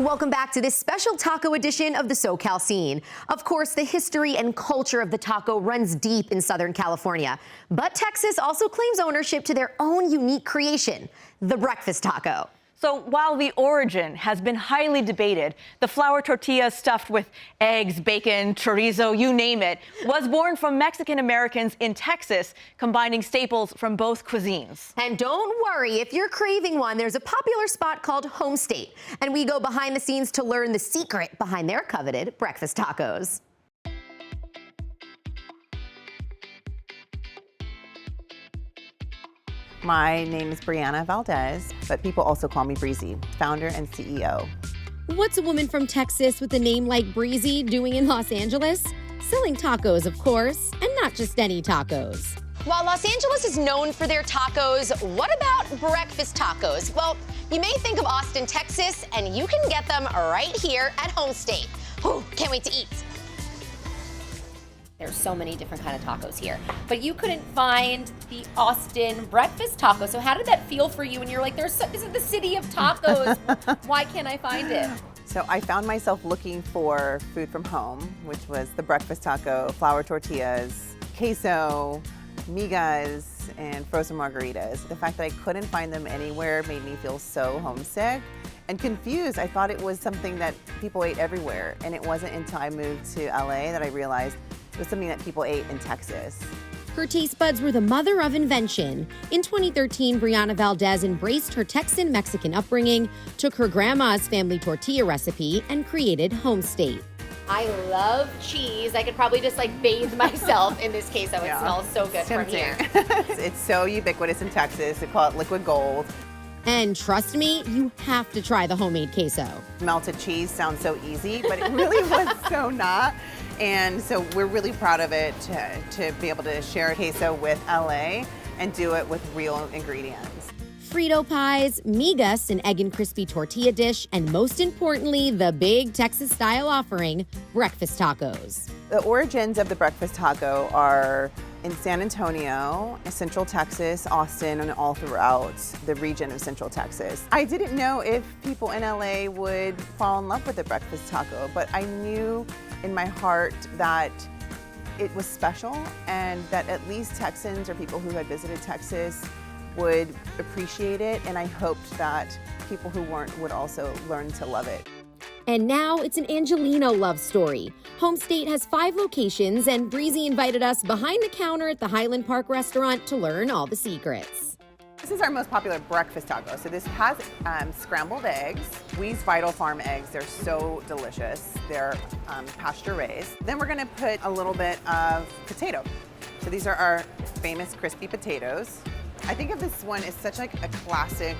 Welcome back to this special taco edition of the SoCal Scene. Of course, the history and culture of the taco runs deep in Southern California, but Texas also claims ownership to their own unique creation, the breakfast taco. So while the origin has been highly debated, the flour tortilla stuffed with eggs, bacon, chorizo, you name it, was born from Mexican Americans in Texas, combining staples from both cuisines. And don't worry, if you're craving one, there's a popular spot called Home State, and we go behind the scenes to learn the secret behind their coveted breakfast tacos. My name is Brianna Valdez, but people also call me Breezy, founder and CEO. What's a woman from Texas with a name like Breezy doing in Los Angeles? Selling tacos, of course, and not just any tacos. While Los Angeles is known for their tacos, what about breakfast tacos? Well, you may think of Austin, Texas, and you can get them right here at Home State. Ooh, can't wait to eat. There's so many different kind of tacos here, but you couldn't find the Austin breakfast taco. So how did that feel for you? And you're like, this is the city of tacos. Why can't I find it? So I found myself looking for food from home, which was the breakfast taco, flour tortillas, queso, migas, and frozen margaritas. The fact that I couldn't find them anywhere made me feel so homesick and confused. I thought it was something that people ate everywhere, and it wasn't until I moved to LA that I realized it was something that people ate in Texas. Her taste buds were the mother of invention. In 2013, Brianna Valdez embraced her Texan-Mexican upbringing, took her grandma's family tortilla recipe, and created Home State. I love cheese. I could probably just like bathe myself in this queso. It smells so good from here. It's so ubiquitous in Texas. They call it liquid gold. And trust me, you have to try the homemade queso. Melted cheese sounds so easy, but it really was so not. And so we're really proud of it to be able to share queso with LA and do it with real ingredients. Frito pies, migas, an egg and crispy tortilla dish, and most importantly, the big Texas-style offering, breakfast tacos. The origins of the breakfast taco are in San Antonio, Central Texas, Austin, and all throughout the region of Central Texas. I didn't know if people in LA would fall in love with the breakfast taco, but I knew in my heart that it was special and that at least Texans or people who had visited Texas would appreciate it, and I hoped that people who weren't would also learn to love it. And now it's an Angelino love story. Home State has 5 locations, and Breezy invited us behind the counter at the Highland Park restaurant to learn all the secrets. This is our most popular breakfast taco. So this has scrambled eggs. We use Vital Farm eggs. They're so delicious. They're pasture raised. Then we're gonna put a little bit of potato. So these are our famous crispy potatoes. I think of this one as such like a classic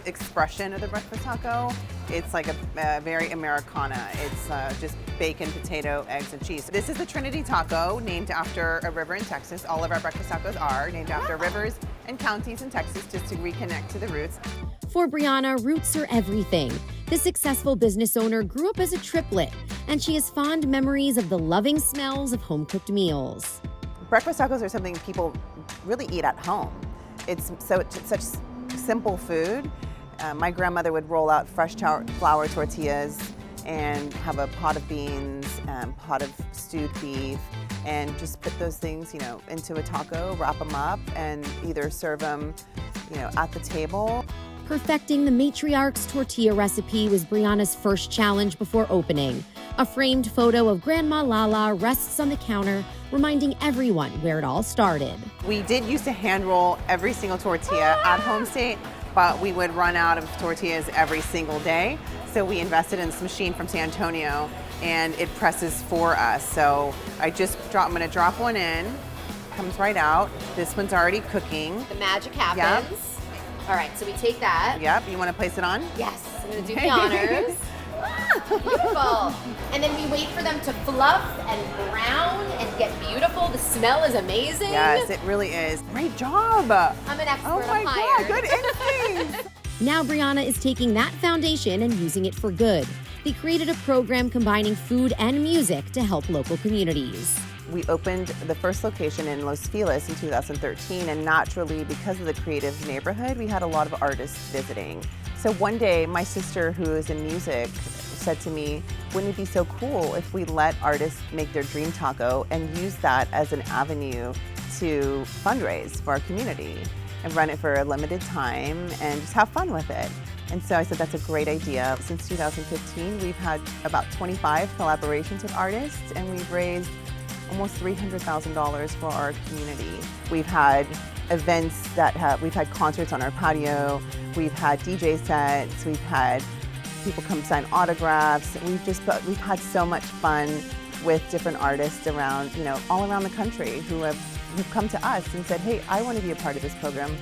expression of the breakfast taco. It's like a very Americana. It's just bacon, potato, eggs, and cheese. This is the Trinity Taco, named after a river in Texas. All of our breakfast tacos are named after rivers and counties in Texas, just to reconnect to the roots. For Brianna, roots are everything. The successful business owner grew up as a triplet, and she has fond memories of the loving smells of home-cooked meals. Breakfast tacos are something people really eat at home. It's such simple food. My grandmother would roll out fresh flour tortillas and have a pot of beans, pot of stewed beef, and just put those things, into a taco, wrap them up, and either serve them, at the table. Perfecting the matriarch's tortilla recipe was Brianna's first challenge before opening. A framed photo of Grandma Lala rests on the counter, reminding everyone where it all started. We did used to hand roll every single tortilla at Home State, but we would run out of tortillas every single day. So we invested in this machine from San Antonio, and it presses for us. So I'm gonna drop one in, comes right out. This one's already cooking. The magic happens. Yep. All right, so we take that. Yep, you wanna place it on? Yes, I'm gonna do the honors. Beautiful. And then we wait for them to fluff and brown and get beautiful. The smell is amazing. Yes, it really is. Great job. I'm an expert. Oh my I'm hired. God, good instincts. Now Brianna is taking that foundation and using it for good. They created a program combining food and music to help local communities. We opened the first location in Los Feliz in 2013, and naturally, because of the creative neighborhood, we had a lot of artists visiting. So one day, my sister, who is in music, said to me, wouldn't it be so cool if we let artists make their dream taco and use that as an avenue to fundraise for our community and run it for a limited time and just have fun with it. And so I said, that's a great idea. Since 2015, we've had about 25 collaborations with artists, and we've raised almost $300,000 for our community. We've had events we've had concerts on our patio, we've had DJ sets, we've had people come sign autographs. We've had so much fun with different artists around, all around the country who've come to us and said, hey, I want to be a part of this program.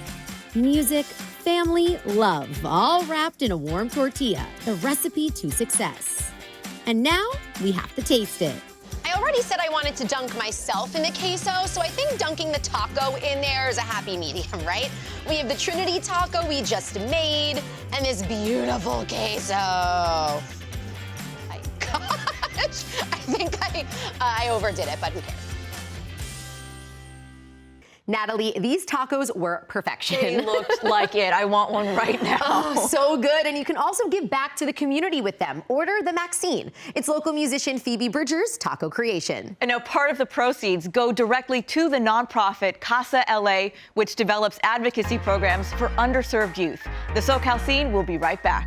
Music, family, love, all wrapped in a warm tortilla, the recipe to success. And now we have to taste it. I already said I wanted to dunk myself in the queso, so I think dunking the taco in there is a happy medium, right? We have the Trinity taco we just made, and this beautiful queso. My gosh, I think I overdid it, but who cares? Natalie, these tacos were perfection. They looked like it. I want one right now. Oh, so good. And you can also give back to the community with them. Order the Maxine. It's local musician Phoebe Bridger's taco creation. And now part of the proceeds go directly to the nonprofit Casa LA, which develops advocacy programs for underserved youth. The SoCal Scene will be right back.